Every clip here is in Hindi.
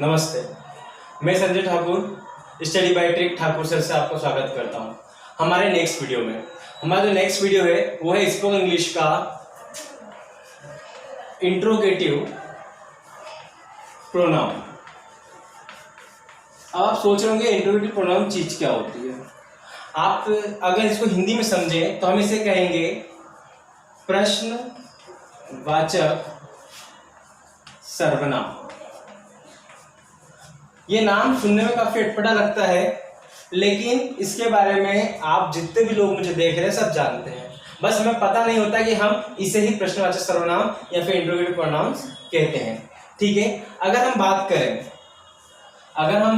नमस्ते, मैं Sanjay Thakur study bye trick Thakur sir से आपको स्वागत करता हूं। हमारे नेक्स्ट वीडियो में हमारा जो नेक्स्ट वीडियो है वो है स्पोकन इंग्लिश का इंट्रोगेटिव प्रोनाउन। अब आप सोच रहे होंगे इंट्रोगेटिव प्रोनाउन चीज क्या होती है। आप अगर इसको हिंदी में समझें तो हम इसे कहेंगे प्रश्नवाचक सर्वनाम। ये नाम सुनने में काफी अटपटा लगता है, लेकिन इसके बारे में आप जितने भी लोग मुझे देख रहे हैं सब जानते हैं। बस हमें पता नहीं होता कि हम इसे ही प्रश्नवाचक सर्वनाम या फिर इंट्रोगेटिव प्रोनाउंस कहते हैं। ठीक है, अगर हम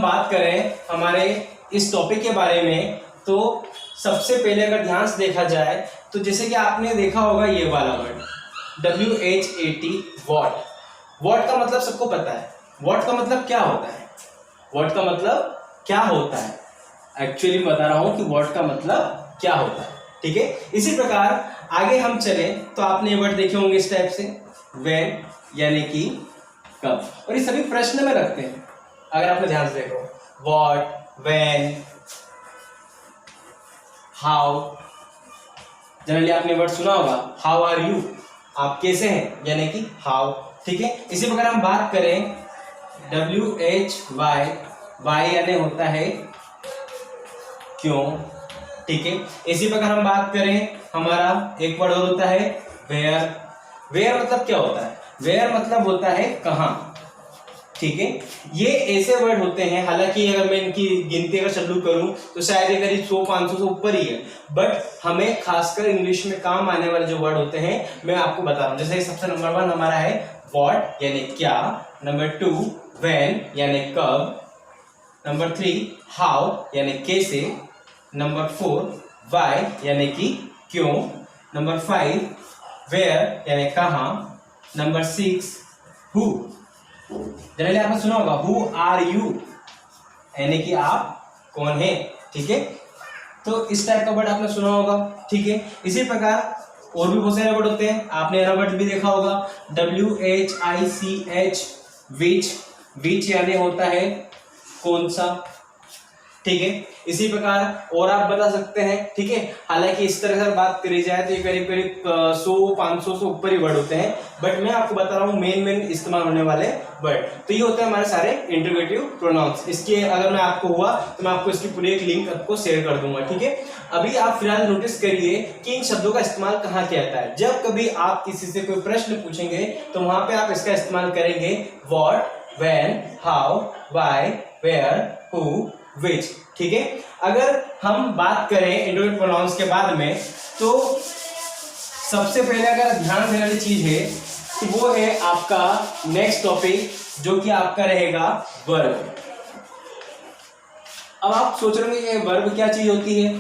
बात करें हमारे इस टॉपिक के बारे में, तो सबसे पहले अगर ध्यान से देखा जाए तो जैसे कि आपने देखा होगा ये वाला वर्ड WHAT, वॉट का मतलब सबको पता है। वॉट का मतलब क्या होता है? वॉट का मतलब क्या होता है, एक्चुअली बता रहा हूं कि वॉट का मतलब क्या होता है। ठीक है, इसी प्रकार आगे हम चले तो आपने ये वर्ड देखे होंगे इस टाइप से, व्हेन यानी कि कब, और ये सभी प्रश्न में रखते हैं। अगर आपने ध्यान से देखो, व्हाट, व्हेन, हाउ। जनरली आपने वर्ड सुना होगा हाउ आर यू, आप कैसे हैं, यानी कि हाउ। ठीक है, इसी प्रकार हम बात करें WHY, वाई यानी होता है क्यों। ठीक है, इसी प्रकार हम बात करें हमारा एक वर्ड और होता है वेयर। वेयर मतलब क्या होता है? वेयर मतलब होता है कहाँ। ठीक है, ये ऐसे वर्ड होते हैं, हालांकि अगर मैं इनकी गिनती अगर चालू करूं तो शायद ये करीब 100-500 से ऊपर ही है, बट हमें खासकर इंग्लिश में काम आने वाले जो वर्ड होते हैं मैं आपको बता रहा हूं। जैसे सबसे नंबर 1 हमारा है व्हाट यानी क्या, नंबर 2 व्हेन यानी कब, नंबर 3 हाउ यानी कैसे, नंबर 4 व्हाई यानी कि क्यों, नंबर 5 वेयर यानी कहाँ, नंबर 6 हु। जनरली आपने सुना होगा हु आर यू, यानी कि आप कौन हैं। ठीक है, तो इस टाइप का वर्ड आपने सुना होगा। ठीक है, इसी प्रकार और भी बहुत सारे वर्ड होते हैं, आपने वर्ड भी देखा होगा WHICH, विच यानी होता है कौन सा। ठीक है, इसी प्रकार और आप बता सकते हैं। ठीक है, हालांकि इस तरह से बात करी जाए तो ये करीब 100-500 से ऊपर ही वर्ड होते हैं, बट मैं आपको बता रहा हूँ मेन इस्तेमाल होने वाले वर्ड। तो ये होते हैं हमारे सारे इंट्रोगेटिव प्रोनाउंस। इसके अगर मैं आपको हुआ तो मैं आपको इसकी पूरी एक लिंक आपको शेयर कर दूंगा। ठीक है, अभी आप फिलहाल नोटिस करिए कि इन शब्दों का इस्तेमाल कहाँ किया जाता है। जब कभी आप किसी से कोई प्रश्न पूछेंगे तो वहां पे आप इसका इस्तेमाल करेंगे what, when, how, why, where, who, which. ठीक है, अगर हम बात करें इंट्रोगेटिव प्रोनाउंस के बाद में, तो सबसे पहले अगर ध्यान देने वाली चीज है तो वो है आपका नेक्स्ट टॉपिक, जो कि आपका रहेगा वर्ब। अब आप सोच रहे होंगे ये वर्ब क्या चीज होती है।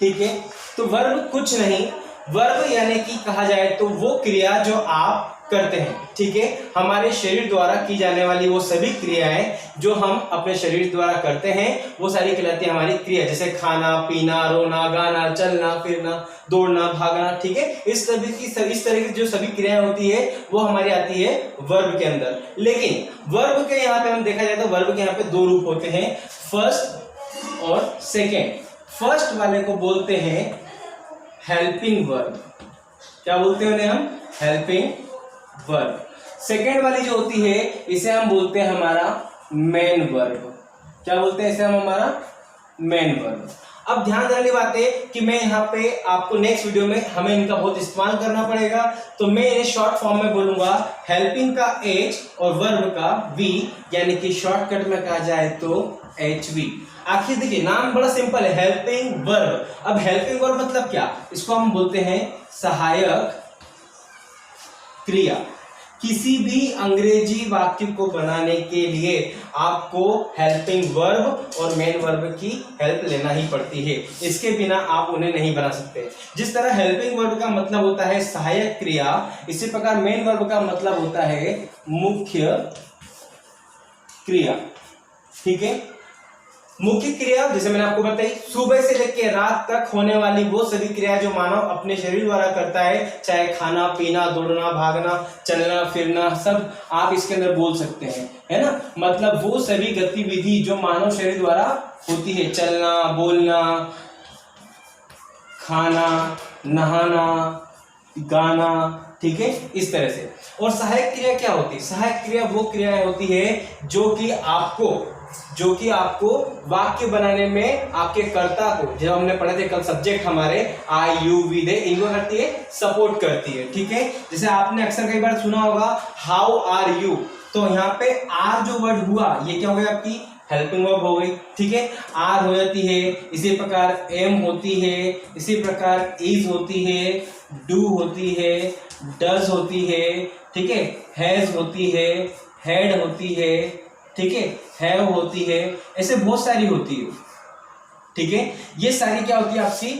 ठीक है, तो वर्ब कुछ नहीं, वर्ब यानी कि कहा जाए तो वो क्रिया जो आप करते हैं। ठीक है, हमारे शरीर द्वारा की जाने वाली वो सभी क्रियाएं जो हम अपने शरीर द्वारा करते हैं वो सारी कहलाती है हमारी क्रिया। जैसे खाना, पीना, रोना, गाना, चलना फिरना, दौड़ना, भागना। ठीक है, इस तरह की जो सभी क्रियाएं होती है वो हमारी आती है वर्ब के अंदर। लेकिन वर्ब के यहाँ पे हम देखा जाए तो वर्ब के यहाँ पे 2 रूप होते हैं, फर्स्ट और सेकेंड। फर्स्ट वाले को बोलते हैं हेल्पिंग वर्ब। क्या बोलते हैं उन्हें हम? Helping verb. सेकेंड वाली जो होती है इसे हम बोलते हैं हमारा मेन वर्ब। क्या बोलते हैं इसे हम? हमारा मेन वर्ब। अब ध्यान देने वाली बात है कि मैं यहाँ पे आपको नेक्स्ट वीडियो में हमें इनका बहुत इस्तेमाल करना पड़ेगा, तो मैं इन्हें शॉर्ट फॉर्म में बोलूंगा। हेल्पिंग का H और वर्ब का V, यानी कि शॉर्टकट में कहा जाए तो HV। आखिर देखिए नाम बड़ा सिंपल है, हेल्पिंग वर्ब। अब हेल्पिंग वर्ब मतलब क्या? इसको हम बोलते हैं सहायक क्रिया। किसी भी अंग्रेजी वाक्य को बनाने के लिए आपको हेल्पिंग वर्ब और मेन वर्ब की हेल्प लेना ही पड़ती है, इसके बिना आप उन्हें नहीं बना सकते। जिस तरह हेल्पिंग वर्ब का मतलब होता है सहायक क्रिया, इसी प्रकार मेन वर्ब का मतलब होता है मुख्य क्रिया। ठीक है, मुख्य क्रिया जैसे मैंने आपको बताई, सुबह से लेकर रात तक होने वाली वो सभी क्रिया जो मानव अपने शरीर द्वारा करता है, चाहे खाना पीना, दौड़ना भागना, चलना फिरना, सब आप इसके अंदर बोल सकते हैं, है ना। मतलब वो सभी गतिविधि जो मानव शरीर द्वारा होती है, चलना बोलना, खाना, नहाना, गाना, ठीक है, इस तरह से। और सहायक क्रिया क्या होती है? सहायक क्रिया वो क्रियाएं होती है जो कि आपको वाक्य बनाने में आपके कर्ता को, जब हमने पढ़े थे कल सब्जेक्ट हमारे आई यू वी दे, इनको करती है, सपोर्ट करती है, ठीक है। जैसे आपने अक्सर कई बार सुना होगा हाउ आर यू, तो यहाँ पे आर जो वर्ड हुआ ये क्या हो गया? आपकी हेल्पिंग वर्ब हो गई, ठीक है। आर हो जाती है, इसी प्रकार एम होती है, इसी प्रकार इज होती है, डू होती है, डज होती है, ठीक है, हैज होती है, हैड होती है, ठीक है, हैव होती है, ऐसे बहुत सारी होती है, ठीक है। ये सारी क्या होती है? आपकी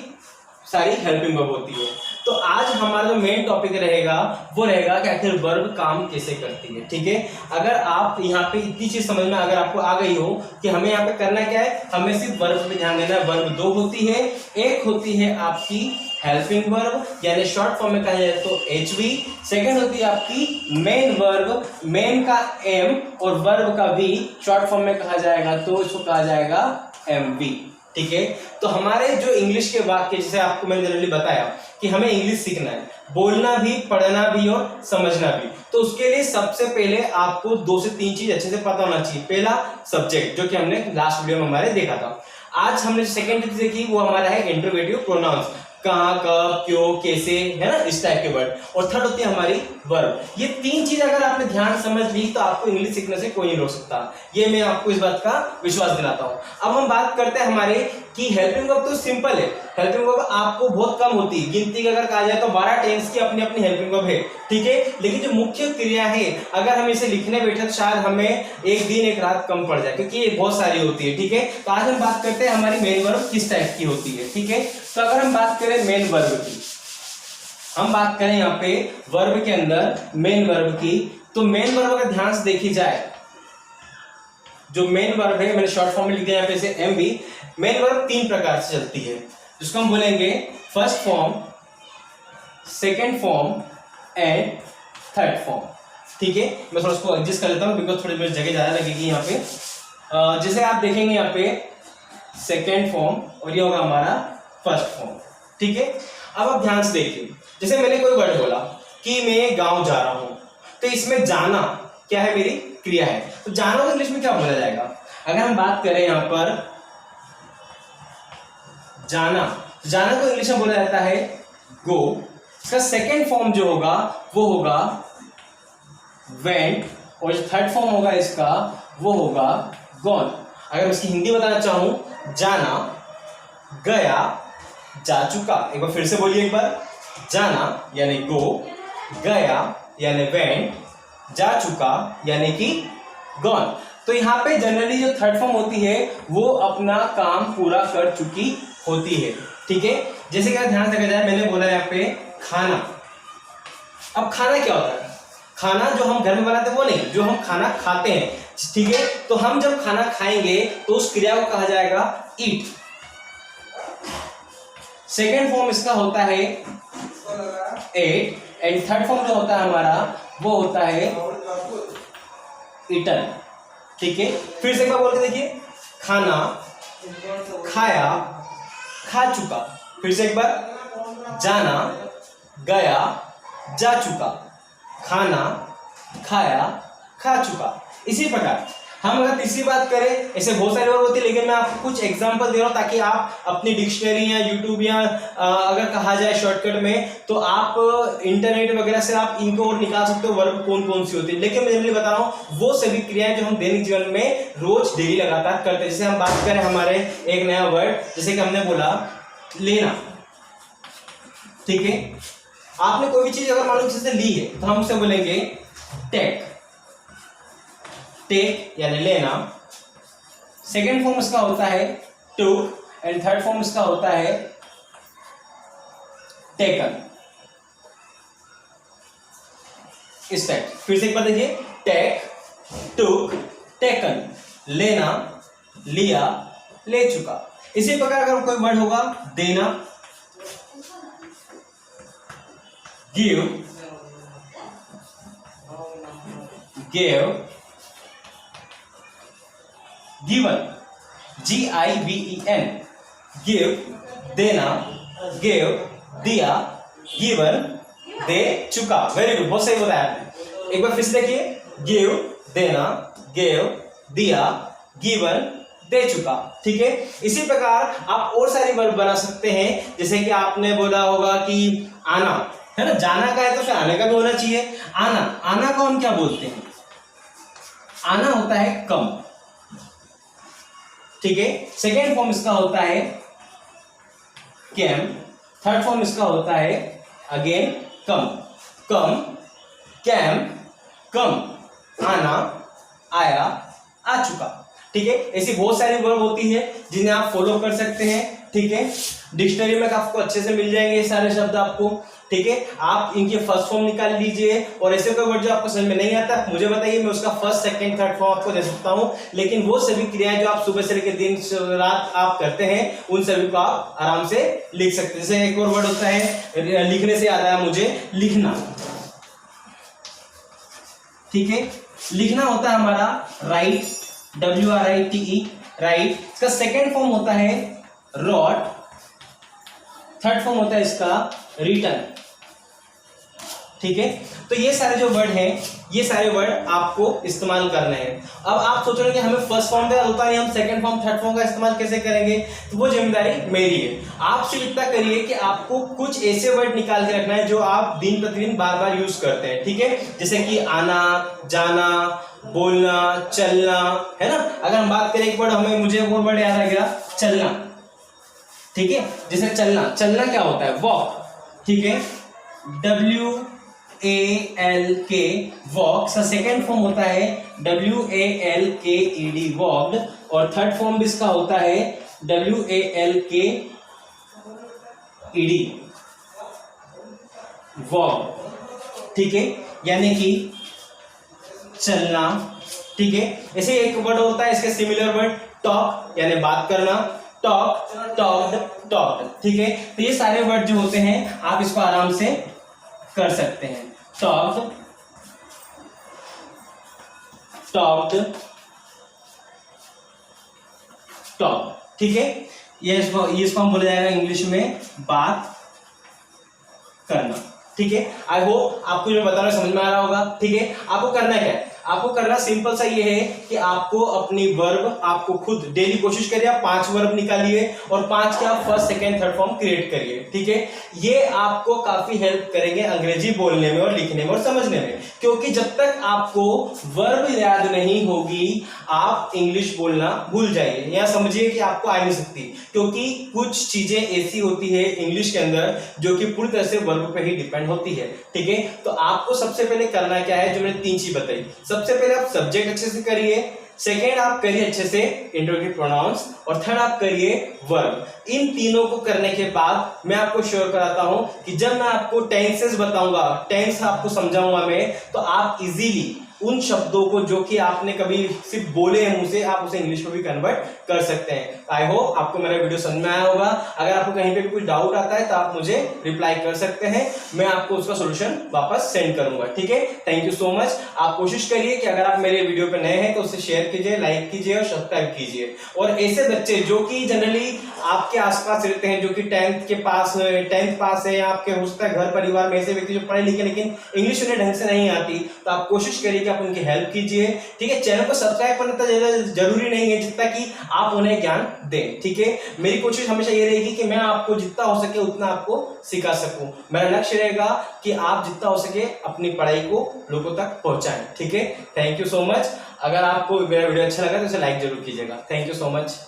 सारी हेल्पिंग वर्ब होती है। तो आज हमारा जो मेन टॉपिक रहेगा वो रहेगा कि आखिर वर्ब काम कैसे करती है, ठीक है। अगर आप यहाँ पे इतनी चीज समझ में अगर आपको आ गई हो कि हमें यहाँ पे करना क्या है, हमें सिर्फ वर्ब पे ध्यान देना है। वर्ब दो होती है, एक होती है आपकी हेल्पिंग वर्ब यानी शॉर्ट फॉर्म में कहा जाए तो एचवी, सेकंड होती है आपकी मेन वर्ब, मेन का एम और वर्ब का वी, शॉर्ट फॉर्म में कहा जाएगा तो इसको कहा जाएगा एमवी, ठीक है। तो हमारे जो इंग्लिश के वाक्य, जैसे आपको मैंने जनरली बताया कि हमें इंग्लिश सीखना है, बोलना भी, पढ़ना भी और समझना भी, तो उसके लिए सबसे पहले आपको 2 से 3 चीज अच्छे से पता होना चाहिए। पहला सब्जेक्ट, जो कि हमने लास्ट वीडियो में हमारे देखा था। आज हमने सेकंड चीज देखी वो हमारा है इंटरोगेटिव प्रोनाउंस, कहाँ, कब, क्यों, कैसे, है ना, इस टाइप के वर्ड। और थर्ड होती है हमारी वर्ब। ये 3 चीज अगर आपने ध्यान समझ ली तो आपको इंग्लिश सीखने से कोई नहीं रोक सकता, ये मैं आपको इस बात का विश्वास दिलाता हूं। अब हम बात करते हैं हमारे कि हेल्पिंग वर्ब तो सिंपल है, हेल्पिंग वर्ब आपको बहुत कम होती है, गिनती का अगर कहा जाए तो 12 टेंस की अपनी अपनी हेल्पिंग वर्ब है, ठीक है। लेकिन जो मुख्य क्रिया है अगर हम इसे लिखने बैठे तो शायद हमें एक दिन एक रात कम पड़ जाए, क्योंकि ये बहुत सारी होती है, ठीक है। तो आज हम बात करते हैं हमारी मेन वर्ब किस टाइप की होती है, ठीक है। तो अगर हम बात करें मेन वर्ब की, हम बात करें यहाँ पे वर्ब के अंदर मेन वर्ब की, तो मेन वर्ब अगर ध्यान से देखी जाए, जो मेन वर्ब है मैंने शॉर्ट फॉर्म में लिख दिया यहाँ पे से एमवी। मेन वर्ब 3 प्रकार से चलती है, जिसको हम बोलेंगे first form, second form and third form, ठीक है। मैं थोड़ा उसको एडजस्ट कर लेता हूँ बिकॉज थोड़ी मेरी जगह ज्यादा लगेगी यहाँ पे। जैसे आप देखेंगे यहाँ पे सेकेंड फॉर्म और ये होगा हमारा फर्स्ट फॉर्म, ठीक है। अब आप ध्यान से देखिए, जैसे मैंने कोई वर्ड बोला कि मैं गांव जा रहा हूं, तो इसमें जाना क्या है? मेरी क्रिया है। तो जाना को इंग्लिश में क्या बोला जाएगा? अगर हम बात करें यहां पर जाना, जाना को इंग्लिश में बोला जाता है गो। इसका सेकेंड फॉर्म जो होगा वो होगा वेंट, और जो थर्ड फॉर्म होगा इसका वो होगा गॉन। अगर इसकी हिंदी बताना चाहूं, जाना, गया, जा चुका। एक बार फिर से बोलिए एक बार, जाना यानी गो, गया यानी वेंट, जा चुका यानी कि गॉन। तो यहाँ पे जनरली जो थर्ड फॉर्म होती है वो अपना काम पूरा कर चुकी होती है, ठीक है। जैसे कि ध्यान से देखा जाए, मैंने बोला यहाँ पे खाना। अब खाना क्या होता है? खाना जो हम घर में बनाते हैं वो नहीं, जो हम खाना खाते हैं, ठीक है। तो हम जब खाना खाएंगे तो उस क्रिया को कहा जाएगा ईट। सेकेंड फॉर्म इसका होता है एट, एंड थर्ड फॉर्म जो होता है हमारा वो होता है ईटन, ठीक है। फिर से एक बार बोल के देखिए, खाना, खाया, खा चुका। फिर से एक बार, जाना, गया, जा चुका, खाना, खाया, खा चुका। इसी प्रकार हम अगर तीसरी बात करें, ऐसे बहुत सारे वर्ड होते हैं, लेकिन मैं आपको कुछ एग्जांपल दे रहा हूं ताकि आप अपनी डिक्शनरी या यूट्यूब या अगर कहा जाए शॉर्टकट में तो आप इंटरनेट वगैरह से आप इनको और निकाल सकते हो वर्ब कौन कौन सी होती है। लेकिन मैं जनरली बता रहा हूँ वो सभी क्रियाएं जो हम दैनिक जीवन में रोज डेली लगातार करते हैं। जैसे हम बात करें हमारे एक नया वर्ड, जैसे कि हमने बोला लेना, ठीक है। आपने कोई भी चीज अगर मान लो किसी से ली है तो हम उसे बोलेंगे टेक, टेक यानी लेना। सेकेंड फॉर्म इसका होता है टूक, एंड थर्ड फॉर्म इसका होता है टेकन। इस टाइप, फिर से एक बार देखिए, टेक, टूक, टेकन, लेना, लिया, ले चुका। इसी प्रकार अगर कोई वर्ड होगा देना, give, give, given, GIVEN, give देना, गिव दिया, गिवन दे चुका। वेरी गुड, बहुत सही बताया आपने। एक बार फिर से देखिए, गिव देना, गिव दिया, गिवन दे चुका। ठीक है, इसी प्रकार आप और सारी वर्ब बना सकते हैं। जैसे कि आपने बोला होगा कि आना, है ना, जाना का है तो फिर आने का भी होना चाहिए। आना, आना को हम क्या बोलते हैं? आना होता है कम। ठीक है, सेकेंड फॉर्म इसका होता है कैम, थर्ड फॉर्म इसका होता है अगेन कम। कम, कैम, कम, आना, आया, आ चुका। ठीक है, ऐसी बहुत सारी वर्ब होती है जिन्हें आप फॉलो कर सकते हैं। ठीक है, डिक्शनरी में आपको अच्छे से मिल जाएंगे ये सारे शब्द आपको। ठीक है, आप इनके फर्स्ट फॉर्म निकाल लीजिए और ऐसे कोई वर्ड जो आपको समझ में नहीं आता मुझे बताइए, मैं उसका फर्स्ट सेकंड थर्ड फॉर्म आपको दे सकता हूं। लेकिन वो सभी क्रियाएं जो आप सुबह से लेकर दिन रात आप करते हैं उन सभी को आप आराम से लिख सकते हैं। जैसे एक और वर्ड होता है, लिखने से याद आया मुझे, लिखना। ठीक है, लिखना होता है हमारा राइट, WRITE, राइट। इसका सेकेंड फॉर्म होता है रॉट, थर्ड फॉर्म होता है इसका रिटन। ठीक है, तो ये सारे जो वर्ड हैं, ये सारे वर्ड आपको इस्तेमाल करने हैं। अब आप सोच रहे हैं कि हमें फर्स्ट फॉर्म का होता है, हम सेकंड फॉर्म थर्ड फॉर्म का इस्तेमाल कैसे करेंगे? तो वो जिम्मेदारी मेरी है। आप सिर्फ इतना करिए कि आपको कुछ ऐसे वर्ड निकाल के रखना है जो आप दिन प्रतिदिन बार बार यूज करते हैं। ठीक है, जैसे कि आना, जाना, बोलना, चलना, है ना। अगर हम बात करें एक वर्ड, हमें मुझे एक और वर्ड याद आ गया, चलना। ठीक है, जैसे चलना, चलना क्या होता है? वॉक। ठीक है, WALK, वॉक। सा सेकेंड फॉर्म होता है WALKED, वॉक्ड। और थर्ड फॉर्म भी इसका होता है WALKED, वॉक। ठीक है, यानी कि चलना। ठीक है, ऐसे एक वर्ड होता है इसके सिमिलर वर्ड, टॉक, यानी बात करना, टॉक, टॉक्ड, टॉक्ड। ठीक है, तो ये सारे वर्ड जो होते हैं आप इसको आराम से कर सकते हैं। Talked, talked, talk. ठीक है, ये इसको हम बोला जाएगा इंग्लिश में बात करना। ठीक है, आई होप आपको जो बता रहा हूं समझ में आ रहा होगा। ठीक है, आपको करना क्या है? आपको करना सिंपल सा ये है कि आपको अपनी वर्ब, आपको खुद डेली कोशिश करिए आप 5 वर्ब निकालिए और 5 के आप first second third form create करिए। ठीक है, ये आपको काफी हेल्प करेंगे अंग्रेजी बोलने में और लिखने में और समझने में, क्योंकि जब तक आपको वर्ब याद नहीं होगी आप इंग्लिश बोलना भूल जाइए, या समझिए कि आपको आ नहीं सकती, क्योंकि कुछ चीजें ऐसी होती है इंग्लिश के अंदर जो कि पूरी तरह से वर्ब पे ही डिपेंड होती है। ठीक है, तो आपको सबसे पहले करना क्या है, जो मैंने 3 चीज बताई। सबसे पहले आप सब्जेक्ट अच्छे से करिए, सेकेंड आप करिए अच्छे से इंट्रोगेटिव प्रोनाउंस, और थर्ड आप करिए वर्ब। इन तीनों को करने के बाद मैं आपको श्योर कराता हूं कि जब मैं आपको टेंसेस बताऊंगा, टेंस आपको समझाऊंगा मैं, तो आप इजीली उन शब्दों को जो कि आपने कभी सिर्फ बोले हैं मुंह से, आप उसे इंग्लिश में भी कन्वर्ट कर सकते हैं। आई होप आपको मेरा वीडियो समझ में आया होगा। अगर आपको कहीं पे भी कुछ डाउट आता है तो आप मुझे रिप्लाई कर सकते हैं, मैं आपको उसका सॉल्यूशन वापस सेंड करूंगा। ठीक है, थैंक यू सो मच। आप कोशिश करिए कि अगर आप मेरे वीडियो पे नए हैं तो उसे शेयर कीजिए, लाइक कीजिए और सब्सक्राइब कीजिए। और ऐसे बच्चे जो कि जनरली आपके आसपास रहते हैं, जो कि 10th पास है, आपके हो सकता है घर परिवार में ऐसे व्यक्ति जो पढ़े लिखे लेकिन इंग्लिश उन्हें ढंग से नहीं आती, तो आप कोशिश करिए आप उनकी हेल्प कीजिए। ठीक है, चैनल को सब्सक्राइब करना तो जरूरी नहीं है जितना कि आप उन्हें ज्ञान दें। ठीक है, मेरी कोशिश हमेशा ये रहेगी कि मैं आपको जितना हो सके उतना आपको सिखा सकूं। मेरा लक्ष्य रहेगा कि आप जितना हो सके अपनी पढ़ाई को लोगों तक पहुंचाएं। ठीक है, थैंक यू सो मच। अगर आपको मेरा वीडियो अच्छा लगा तो इसे लाइक जरूर कीजिएगा। Thank you so much.